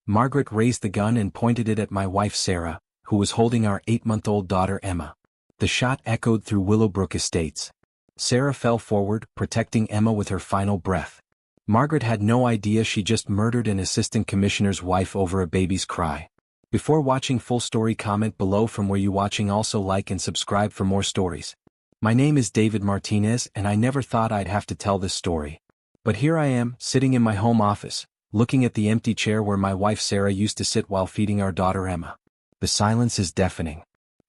Margaret raised the gun and pointed it at my wife Sarah, who was holding our 8-month-old daughter Emma. The shot echoed through Willowbrook Estates. Sarah fell forward, protecting Emma with her final breath. Margaret had no idea she just murdered an assistant commissioner's wife over a baby's cry. Before watching full story, comment below from where you watching. Also like and subscribe for more stories. My name is David Martinez and I never thought I'd have to tell this story. But here I am, sitting in my home office, looking at the empty chair where my wife Sarah used to sit while feeding our daughter Emma. The silence is deafening.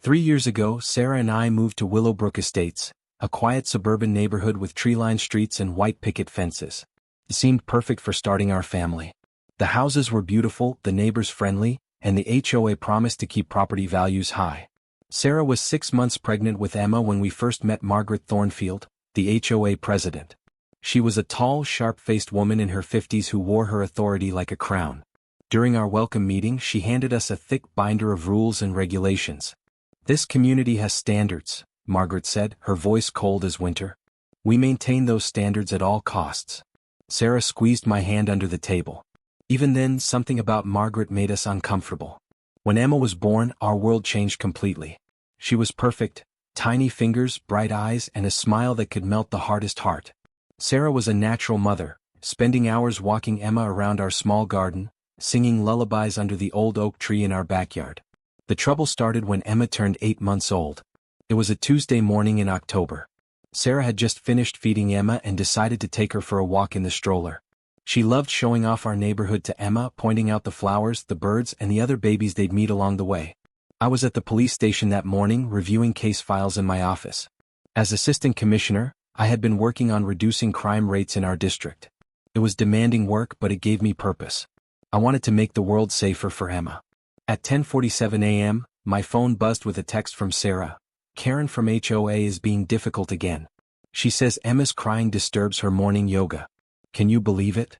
3 years ago, Sarah and I moved to Willowbrook Estates, a quiet suburban neighborhood with tree-lined streets and white picket fences. It seemed perfect for starting our family. The houses were beautiful, the neighbors friendly, and the HOA promised to keep property values high. Sarah was 6 months pregnant with Emma when we first met Margaret Thornfield, the HOA president. She was a tall, sharp-faced woman in her 50s who wore her authority like a crown. During our welcome meeting, she handed us a thick binder of rules and regulations. "This community has standards," Margaret said, her voice cold as winter. "We maintain those standards at all costs." Sarah squeezed my hand under the table. Even then, something about Margaret made us uncomfortable. When Emma was born, our world changed completely. She was perfect, tiny fingers, bright eyes, and a smile that could melt the hardest heart. Sarah was a natural mother, spending hours walking Emma around our small garden, singing lullabies under the old oak tree in our backyard. The trouble started when Emma turned 8 months old. It was a Tuesday morning in October. Sarah had just finished feeding Emma and decided to take her for a walk in the stroller. She loved showing off our neighborhood to Emma, pointing out the flowers, the birds, and the other babies they'd meet along the way. I was at the police station that morning, reviewing case files in my office. As assistant commissioner, I had been working on reducing crime rates in our district. It was demanding work, but it gave me purpose. I wanted to make the world safer for Emma. At 10:47 a.m., my phone buzzed with a text from Sarah. "Karen from HOA is being difficult again. She says Emma's crying disturbs her morning yoga. Can you believe it?"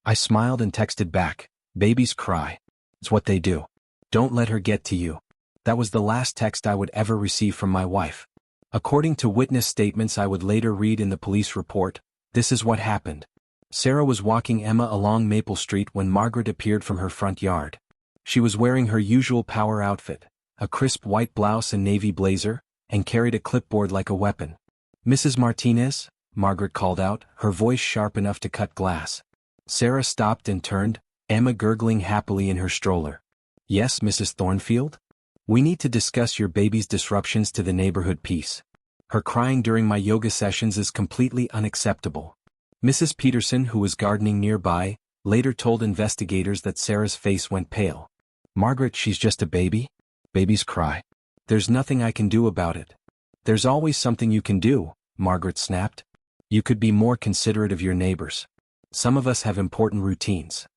I smiled and texted back, "Babies cry. It's what they do. Don't let her get to you." That was the last text I would ever receive from my wife. According to witness statements I would later read in the police report, this is what happened. Sarah was walking Emma along Maple Street when Margaret appeared from her front yard. She was wearing her usual power outfit, a crisp white blouse and navy blazer, and carried a clipboard like a weapon. "Mrs. Martinez?" Margaret called out, her voice sharp enough to cut glass. Sarah stopped and turned, Emma gurgling happily in her stroller. "Yes, Mrs. Thornfield? We need to discuss your baby's disruptions to the neighborhood peace. Her crying during my yoga sessions is completely unacceptable." Mrs. Peterson, who was gardening nearby, later told investigators that Sarah's face went pale. "Margaret, she's just a baby. Babies cry. There's nothing I can do about it." "There's always something you can do," Margaret snapped. "You could be more considerate of your neighbors. Some of us have important routines.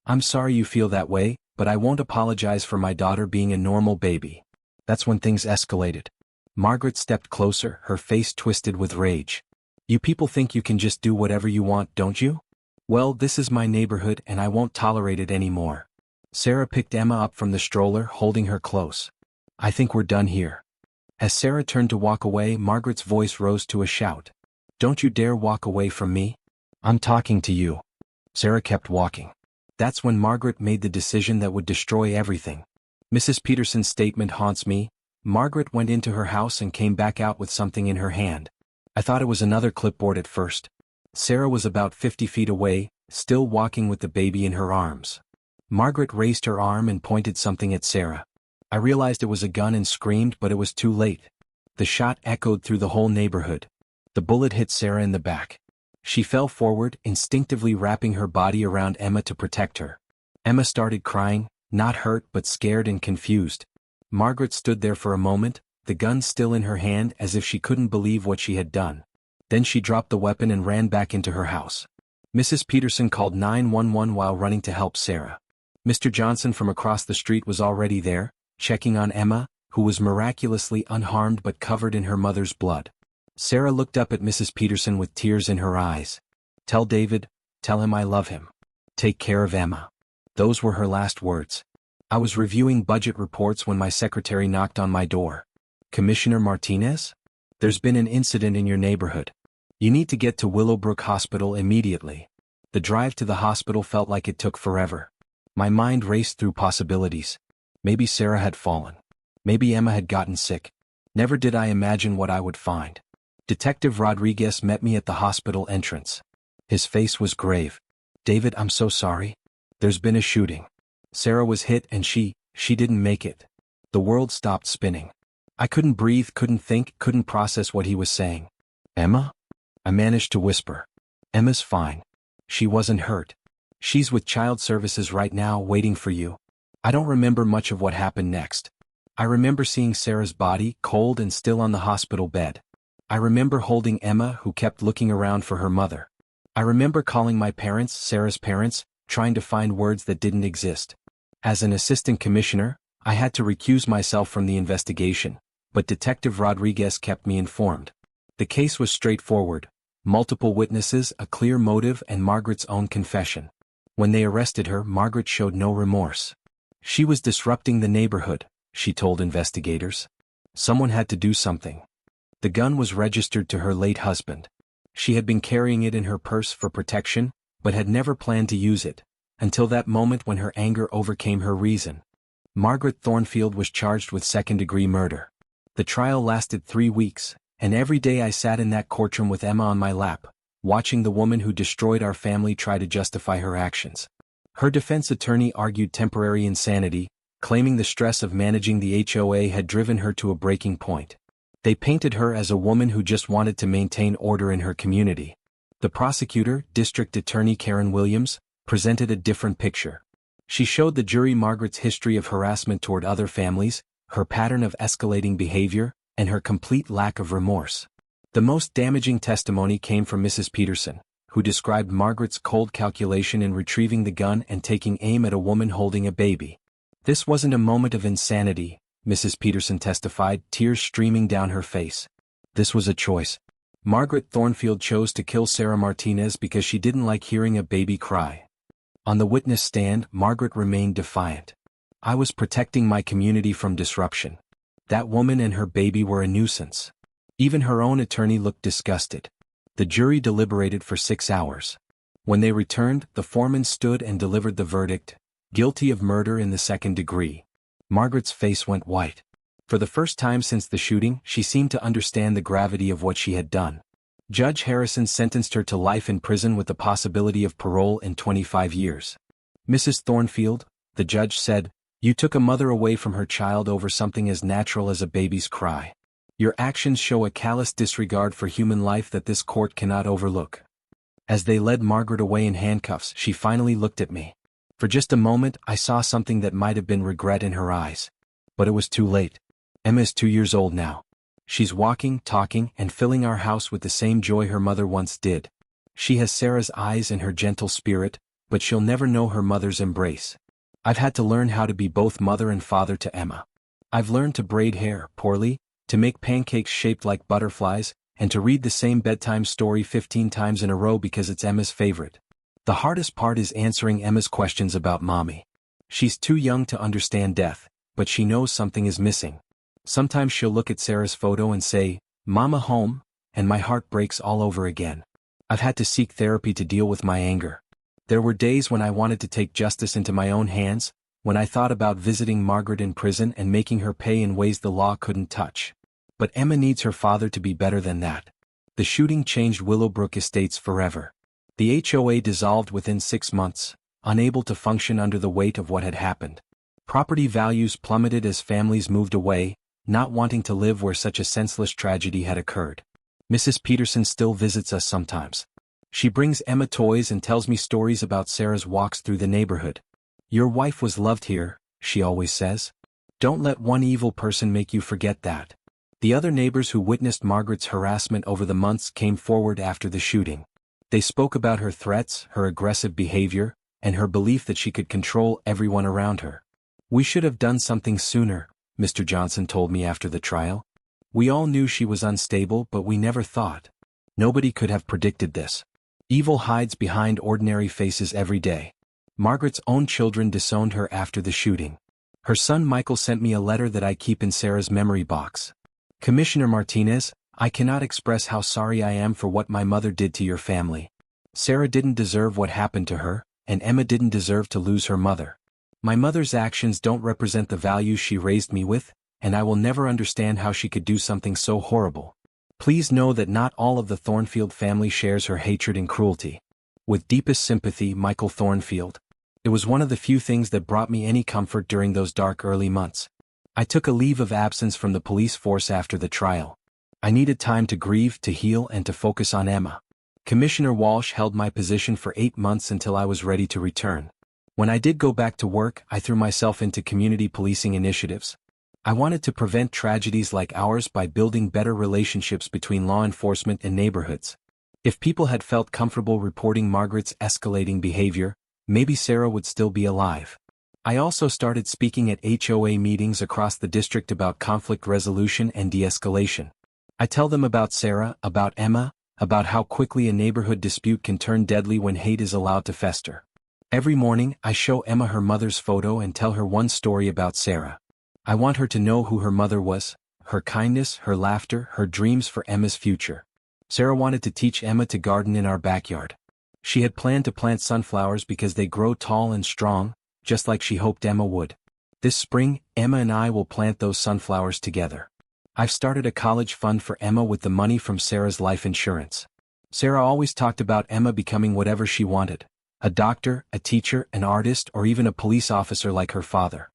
I'm sorry you feel that way, but I won't apologize for my daughter being a normal baby." That's when things escalated. Margaret stepped closer, her face twisted with rage. "You people think you can just do whatever you want, don't you? Well, this is my neighborhood and I won't tolerate it anymore." Sarah picked Emma up from the stroller, holding her close. "I think we're done here." As Sarah turned to walk away, Margaret's voice rose to a shout. "Don't you dare walk away from me. I'm talking to you." Sarah kept walking. That's when Margaret made the decision that would destroy everything. Mrs. Peterson's statement haunts me. Margaret went into her house and came back out with something in her hand. I thought it was another clipboard at first. Sarah was about 50 feet away, still walking with the baby in her arms. Margaret raised her arm and pointed something at Sarah. I realized it was a gun and screamed, but it was too late. The shot echoed through the whole neighborhood. The bullet hit Sarah in the back. She fell forward, instinctively wrapping her body around Emma to protect her. Emma started crying, not hurt but scared and confused. Margaret stood there for a moment, the gun still in her hand, as if she couldn't believe what she had done. Then she dropped the weapon and ran back into her house. Mrs. Peterson called 911 while running to help Sarah. Mr. Johnson from across the street was already there, checking on Emma, who was miraculously unharmed but covered in her mother's blood. Sarah looked up at Mrs. Peterson with tears in her eyes. "Tell David, tell him I love him. Take care of Emma." Those were her last words. I was reviewing budget reports when my secretary knocked on my door. "Commissioner Martinez? There's been an incident in your neighborhood. You need to get to Willowbrook Hospital immediately." The drive to the hospital felt like it took forever. My mind raced through possibilities. Maybe Sarah had fallen. Maybe Emma had gotten sick. Never did I imagine what I would find. Detective Rodriguez met me at the hospital entrance. His face was grave. "David, I'm so sorry. There's been a shooting. Sarah was hit and she didn't make it." The world stopped spinning. I couldn't breathe, couldn't think, couldn't process what he was saying. "Emma?" I managed to whisper. "Emma's fine. She wasn't hurt. She's with child services right now waiting for you." I don't remember much of what happened next. I remember seeing Sarah's body, cold and still on the hospital bed. I remember holding Emma, who kept looking around for her mother. I remember calling my parents, Sarah's parents, trying to find words that didn't exist. As an assistant commissioner, I had to recuse myself from the investigation, but Detective Rodriguez kept me informed. The case was straightforward: multiple witnesses, a clear motive, and Margaret's own confession. When they arrested her, Margaret showed no remorse. She was disrupting the neighborhood, she told investigators. Someone had to do something. The gun was registered to her late husband. She had been carrying it in her purse for protection, but had never planned to use it, until that moment when her anger overcame her reason. Margaret Thornfield was charged with second-degree murder. The trial lasted 3 weeks, and every day I sat in that courtroom with Emma on my lap, watching the woman who destroyed our family try to justify her actions. Her defense attorney argued temporary insanity, claiming the stress of managing the HOA had driven her to a breaking point. They painted her as a woman who just wanted to maintain order in her community. The prosecutor, District Attorney Karen Williams, presented a different picture. She showed the jury Margaret's history of harassment toward other families, her pattern of escalating behavior, and her complete lack of remorse. The most damaging testimony came from Mrs. Peterson, who described Margaret's cold calculation in retrieving the gun and taking aim at a woman holding a baby. "This wasn't a moment of insanity," Mrs. Peterson testified, tears streaming down her face. "This was a choice. Margaret Thornfield chose to kill Sarah Martinez because she didn't like hearing a baby cry." On the witness stand, Margaret remained defiant. "I was protecting my community from disruption. That woman and her baby were a nuisance." Even her own attorney looked disgusted. The jury deliberated for 6 hours. When they returned, the foreman stood and delivered the verdict: guilty of murder in the second degree. Margaret's face went white. For the first time since the shooting, she seemed to understand the gravity of what she had done. Judge Harrison sentenced her to life in prison with the possibility of parole in 25 years. "Mrs. Thornfield," the judge said, "you took a mother away from her child over something as natural as a baby's cry. Your actions show a callous disregard for human life that this court cannot overlook." As they led Margaret away in handcuffs, she finally looked at me. For just a moment, I saw something that might have been regret in her eyes. But it was too late. Emma is 2 years old now. She's walking, talking, and filling our house with the same joy her mother once did. She has Sarah's eyes and her gentle spirit, but she'll never know her mother's embrace. I've had to learn how to be both mother and father to Emma. I've learned to braid hair poorly, to make pancakes shaped like butterflies, and to read the same bedtime story 15 times in a row because it's Emma's favorite. The hardest part is answering Emma's questions about mommy. She's too young to understand death, but she knows something is missing. Sometimes she'll look at Sarah's photo and say, "Mama home," and my heart breaks all over again. I've had to seek therapy to deal with my anger. There were days when I wanted to take justice into my own hands, when I thought about visiting Margaret in prison and making her pay in ways the law couldn't touch. But Emma needs her father to be better than that. The shooting changed Willowbrook Estates forever. The HOA dissolved within 6 months, unable to function under the weight of what had happened. Property values plummeted as families moved away, not wanting to live where such a senseless tragedy had occurred. Mrs. Peterson still visits us sometimes. She brings Emma toys and tells me stories about Sarah's walks through the neighborhood. "Your wife was loved here," she always says. "Don't let one evil person make you forget that." The other neighbors who witnessed Margaret's harassment over the months came forward after the shooting. They spoke about her threats, her aggressive behavior, and her belief that she could control everyone around her. "We should have done something sooner," Mr. Johnson told me after the trial. "We all knew she was unstable, but we never thought. Nobody could have predicted this. Evil hides behind ordinary faces every day." Margaret's own children disowned her after the shooting. Her son Michael sent me a letter that I keep in Sarah's memory box. "Commissioner Martinez, I cannot express how sorry I am for what my mother did to your family. Sarah didn't deserve what happened to her, and Emma didn't deserve to lose her mother. My mother's actions don't represent the values she raised me with, and I will never understand how she could do something so horrible. Please know that not all of the Thornfield family shares her hatred and cruelty. With deepest sympathy, Michael Thornfield. It was one of the few things that brought me any comfort during those dark early months. I took a leave of absence from the police force after the trial. I needed time to grieve, to heal, and to focus on Emma. Commissioner Walsh held my position for 8 months until I was ready to return. When I did go back to work, I threw myself into community policing initiatives. I wanted to prevent tragedies like ours by building better relationships between law enforcement and neighborhoods. If people had felt comfortable reporting Margaret's escalating behavior, maybe Sarah would still be alive. I also started speaking at HOA meetings across the district about conflict resolution and de-escalation. I tell them about Sarah, about Emma, about how quickly a neighborhood dispute can turn deadly when hate is allowed to fester. Every morning, I show Emma her mother's photo and tell her one story about Sarah. I want her to know who her mother was, her kindness, her laughter, her dreams for Emma's future. Sarah wanted to teach Emma to garden in our backyard. She had planned to plant sunflowers because they grow tall and strong, just like she hoped Emma would. This spring, Emma and I will plant those sunflowers together. I've started a college fund for Emma with the money from Sarah's life insurance. Sarah always talked about Emma becoming whatever she wanted: a doctor, a teacher, an artist, or even a police officer like her father.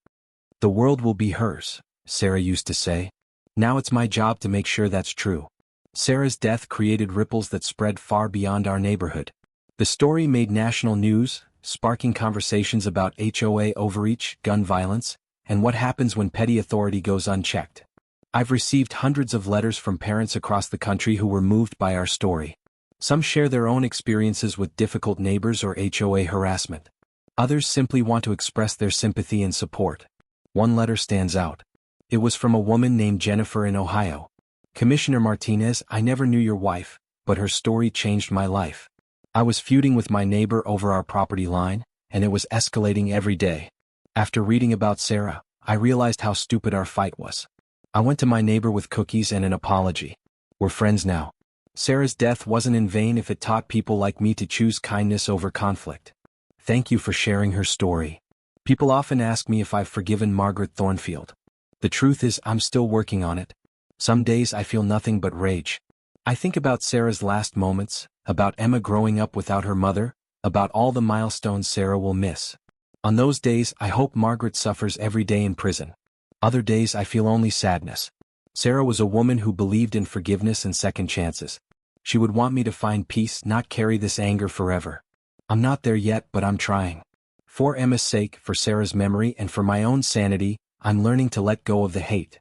The world will be hers, Sarah used to say. Now it's my job to make sure that's true. Sarah's death created ripples that spread far beyond our neighborhood. The story made national news, sparking conversations about HOA overreach, gun violence, and what happens when petty authority goes unchecked. I've received hundreds of letters from parents across the country who were moved by our story. Some share their own experiences with difficult neighbors or HOA harassment. Others simply want to express their sympathy and support. One letter stands out. It was from a woman named Jennifer in Ohio. Commissioner Martinez, I never knew your wife, but her story changed my life. I was feuding with my neighbor over our property line, and it was escalating every day. After reading about Sarah, I realized how stupid our fight was. I went to my neighbor with cookies and an apology. We're friends now. Sarah's death wasn't in vain if it taught people like me to choose kindness over conflict. Thank you for sharing her story. People often ask me if I've forgiven Margaret Thornfield. The truth is, I'm still working on it. Some days I feel nothing but rage. I think about Sarah's last moments, about Emma growing up without her mother, about all the milestones Sarah will miss. On those days, I hope Margaret suffers every day in prison. Other days I feel only sadness. Sarah was a woman who believed in forgiveness and second chances. She would want me to find peace, not carry this anger forever. I'm not there yet, but I'm trying. For Emma's sake, for Sarah's memory, and for my own sanity, I'm learning to let go of the hate.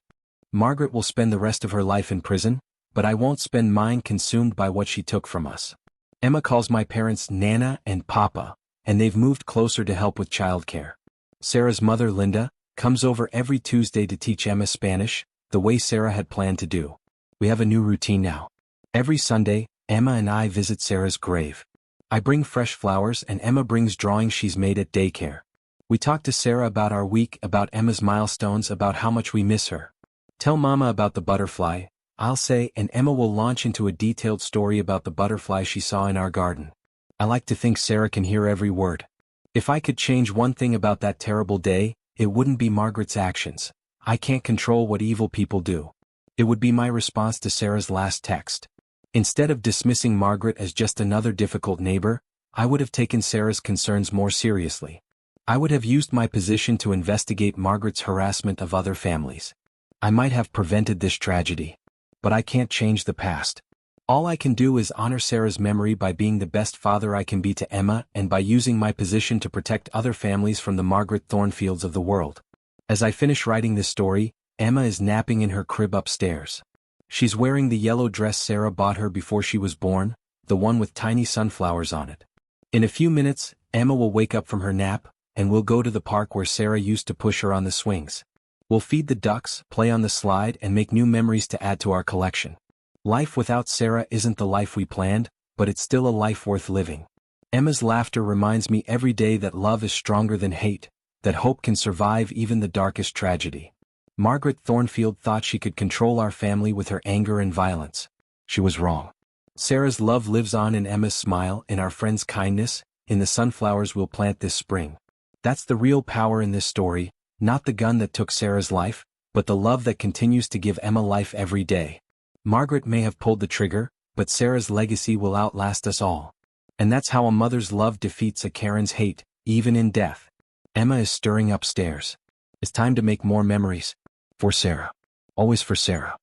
Margaret will spend the rest of her life in prison, but I won't spend mine consumed by what she took from us. Emma calls my parents Nana and Papa, and they've moved closer to help with childcare. Sarah's mother, Linda, comes over every Tuesday to teach Emma Spanish, the way Sarah had planned to do. We have a new routine now. Every Sunday, Emma and I visit Sarah's grave. I bring fresh flowers and Emma brings drawings she's made at daycare. We talk to Sarah about our week, about Emma's milestones, about how much we miss her. Tell Mama about the butterfly, I'll say, and Emma will launch into a detailed story about the butterfly she saw in our garden. I like to think Sarah can hear every word. If I could change one thing about that terrible day, it wouldn't be Margaret's actions. I can't control what evil people do. It would be my response to Sarah's last text. Instead of dismissing Margaret as just another difficult neighbor, I would have taken Sarah's concerns more seriously. I would have used my position to investigate Margaret's harassment of other families. I might have prevented this tragedy. But I can't change the past. All I can do is honor Sarah's memory by being the best father I can be to Emma and by using my position to protect other families from the Margaret Thornfields of the world. As I finish writing this story, Emma is napping in her crib upstairs. She's wearing the yellow dress Sarah bought her before she was born, the one with tiny sunflowers on it. In a few minutes, Emma will wake up from her nap, and we'll go to the park where Sarah used to push her on the swings. We'll feed the ducks, play on the slide, and make new memories to add to our collection. Life without Sarah isn't the life we planned, but it's still a life worth living. Emma's laughter reminds me every day that love is stronger than hate, that hope can survive even the darkest tragedy. Margaret Thornfield thought she could control our family with her anger and violence. She was wrong. Sarah's love lives on in Emma's smile, in our friend's kindness, in the sunflowers we'll plant this spring. That's the real power in this story, not the gun that took Sarah's life, but the love that continues to give Emma life every day. Margaret may have pulled the trigger, but Sarah's legacy will outlast us all. And that's how a mother's love defeats a Karen's hate, even in death. Emma is stirring upstairs. It's time to make more memories. For Sarah. Always for Sarah.